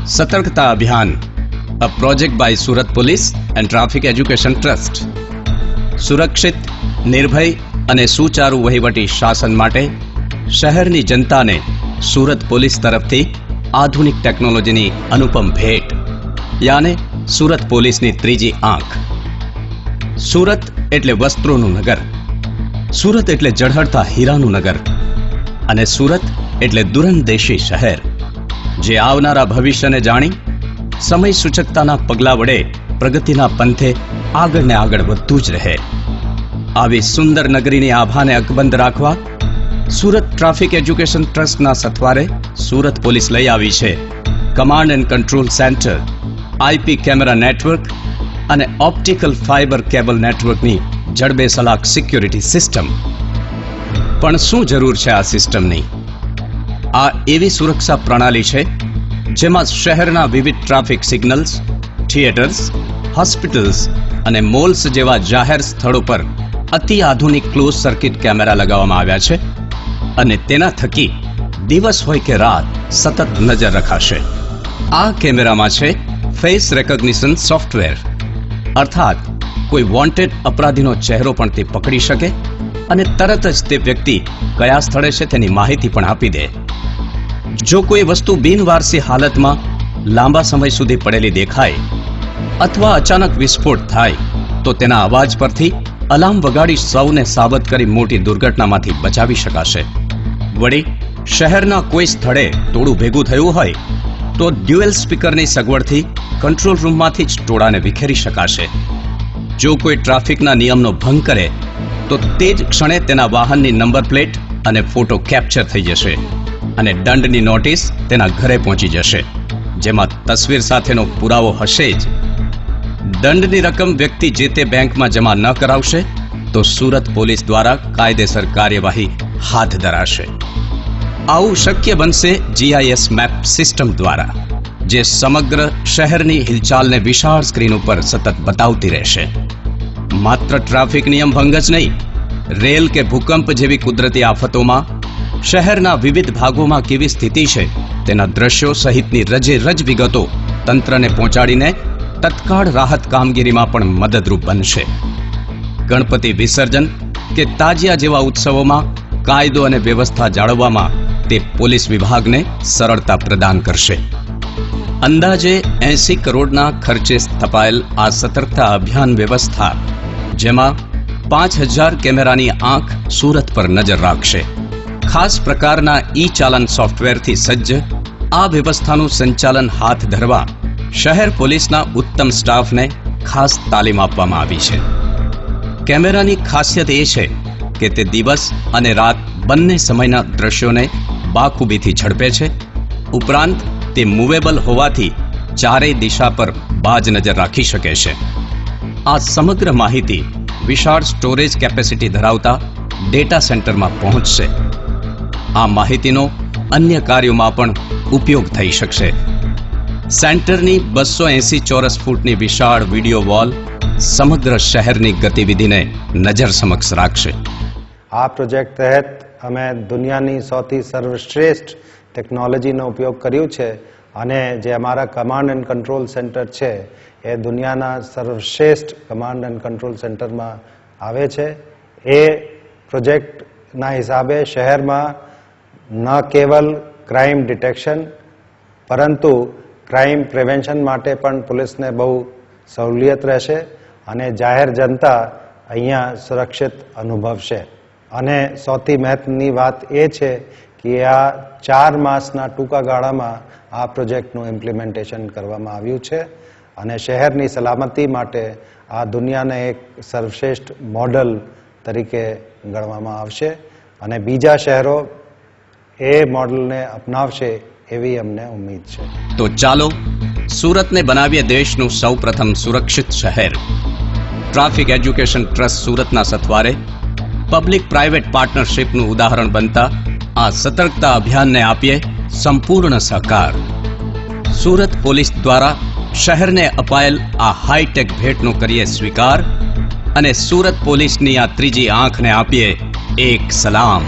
सतर्कता अभियान, a project by Surat police and traffic education trust. सुरक्षित, निर्भय અને સુચારુ વહીવટી શાસન માટે શહેરની જનતાને સુરત પોલીસ તરફથી આધુનિક ટેકનોલોજીની અનુપમ ભેટ, યાને સુરત પોલીસની ત્રીજી આંખ। સુરત એટલે વસ્ત્રોનું નગર, સુરત એટલે ઝળહળતા હીરાનું નગર, અને સુરત એટલે દૂરંદેશી શહેર જે આવનારા ભવિષ્યને જાણી સમય સૂચકતાના પગલા વડે પ્રગતિના પંથે આગળ ને આગળ વધતું જ રહે। આવી સુંદર નગરીની આભાને અકબંધ રાખવા સુરત ટ્રાફિક એજ્યુકેશન ટ્રસ્ટના સથવારે સુરત પોલીસ લઈ આવી છે command and control centre, IP camera network અને ઓપ્ટિકલ ફાઇબર કેબલ નેટવર્કની જડબેસલાક સિક્યોરિટી સિસ્ટમ। પણ શું જરૂર છે આ સિસ્ટમની? આ એવી સુરક્ષા પ્રણાલી છે જેમાં શહેરના વિવિધ ટ્રાફિક સિગ્નલ્સ, થિયેટર્સ, હોસ્પિટલ્સ અને મોલ્સ જેવા જાહેર સ્થળો પર અતિ આધુનિક ક્લોઝ સર્કિટ કેમેરા લગાવવામાં આવ્યા છે અને તેના થકી દિવસ હોય કે રાત સતત નજર રખાશે। આ કેમેરામાં છે ફેસ રેકોગ્નિશન સોફ્ટવેર, અર્થાત કોઈ વોન્ટેડ અપરાધીનો ચહેરો પણ તે પકડી શકે અને તરત જ તે વ્યક્તિ કયા સ્થળે છે તેની માહિતી પણ આપી દે। જો કોઈ વસ્તુ બિનવારસી હાલતમાં લાંબા સમય સુધી પડેલી દેખાય અથવા અચાનક વિસ્ફોટ થાય તો તેના અવાજ પરથી અલાર્મ વગાડી સૌને સાવધ કરી મોટી દુર્ઘટનામાંથી બચાવી શકાશે। વળી શહેરના કોઈ સ્થળે ટોળું ભેગું થયું હોય તો ડ્યુઅલ સ્પીકરની સગવડથી કંટ્રોલ રૂમમાંથી જ ટોળાને વિખેરી શકાશે। જો કોઈ ટ્રાફિકના નિયમનો ભંગ કરે તો તે જ ક્ષણે તેના વાહનની નંબર પ્લેટ અને ફોટો કેપ્ચર થઈ જશે અને દંડની નોટિસ તેના ઘરે પહોંચી જશે, જેમાં તસવીર સાથેનો પુરાવો હશે જ। દંડની રકમ વ્યક્તિ જે તે બેંકમાં જમા ન કરાવશે તો સુરત પોલીસ દ્વારા કાયદેસર કાર્યવાહી હાથ ધરાશે। આવું શક્ય બનશે જીઆઈએસ મેપ સિસ્ટમ દ્વારા, જે સમગ્ર શહેરની હિલચાલને વિશાળ સ્ક્રીન ઉપર સતત બતાવતી રહેશે। માત્ર ટ્રાફિક નિયમ ભંગ જ નહીં, રેલ કે ભૂકંપ જેવી કુદરતી આફતોમાં શહેરના વિવિધ ભાગોમાં કેવી સ્થિતિ છે તેના દ્રશ્યો સહિતની રજે રજ વિગતો તંત્રને પહોંચાડીને તત્કાળ રાહત કામગીરીમાં પણ મદદરૂપ બનશે। ગણપતિ વિસર્જન કે તાજિયા જેવા ઉત્સવોમાં કાયદો અને વ્યવસ્થા જાળવવામાં તે પોલીસ વિભાગને સરળતા પ્રદાન કરશે। અંદાજે 80 કરોડના ખર્ચે સ્થપાયેલ આ સતર્કતા અભિયાન વ્યવસ્થા, જેમાં 5000 કેમેરાની આંખ સુરત પર નજર રાખશે। ખાસ પ્રકારના ઈ ચાલન સોફ્ટવેરથી સજ્જ આ વ્યવસ્થાનું સંચાલન હાથ ધરવા શહેર પોલીસના ઉત્તમ સ્ટાફને ખાસ તાલીમ આપવામાં આવી છે। કેમેરાની ખાસિયત એ છે કે તે દિવસ અને રાત બંને સમયના દ્રશ્યોને બાખૂબીથી ઝડપે છે। ઉપરાંત તે મૂવેબલ હોવાથી ચારેય દિશા પર બાજ નજર રાખી શકે છે। આ સમગ્ર માહિતી વિશાળ સ્ટોરેજ કેપેસિટી ધરાવતા ડેટા સેન્ટરમાં પહોંચશે। આ માહિતીનો અન્ય કાર્યોમાં પણ ઉપયોગ થઈ શકશે। સેન્ટરની 280 ચોરસ ફૂટની વિશાળ વિડીયો વોલ સમગ્ર શહેરની ગતિવિધિને નજર સમક્ષ રાખશે। આ પ્રોજેક્ટ તહેત અમે દુનિયાની સૌથી સર્વશ્રેષ્ઠ ટેકનોલોજીનો ઉપયોગ કર્યો છે અને જે અમારા કમાન્ડ એન્ડ કંટ્રોલ સેન્ટર છે એ દુનિયાના સર્વશ્રેષ્ઠ કમાન્ડ એન્ડ કંટ્રોલ સેન્ટરમાં આવે છે। એ પ્રોજેક્ટના હિસાબે શહેરમાં ન કેવલ ક્રાઇમ ડિટેક્શન પરંતુ ક્રાઇમ પ્રિવેન્શન માટે પણ પોલીસને બહુ સહુલિયત રહેશે અને જાહેર જનતા અહીંયા સુરક્ષિત અનુભવશે। અને સૌથી મહત્વની વાત એ છે કે આ 4 માસના ટૂંકા ગાળામાં આ પ્રોજેક્ટનું ઇમ્પ્લિમેન્ટેશન કરવામાં આવ્યું છે અને શહેરની સલામતી માટે આ દુનિયાને એક સર્વશ્રેષ્ઠ મોડલ તરીકે ગણવામાં આવશે અને બીજા શહેરો એ મોડલને અપનાવશે એવી અમને ઉમ્મીદ છે। તો ચાલો સુરતને બનાવીએ દેશનું સૌપ્રથમ સુરક્ષિત શહેર। ટ્રાફિક એજ્યુકેશન ટ્રસ્ટ સુરતના સથવારે પબ્લિક પ્રાઇવેટ પાર્ટનરશિપનું ઉદાહરણ બનતા આ સતર્કતા અભિયાનને આપીએ સંપૂર્ણ સહકાર। સુરત પોલીસ દ્વારા શહેરને અપાયેલ આ હાઈટેક ભેટનો કરીએ સ્વીકાર અને સુરત પોલીસની આ ત્રીજી આંખને આપીએ એક સલામ।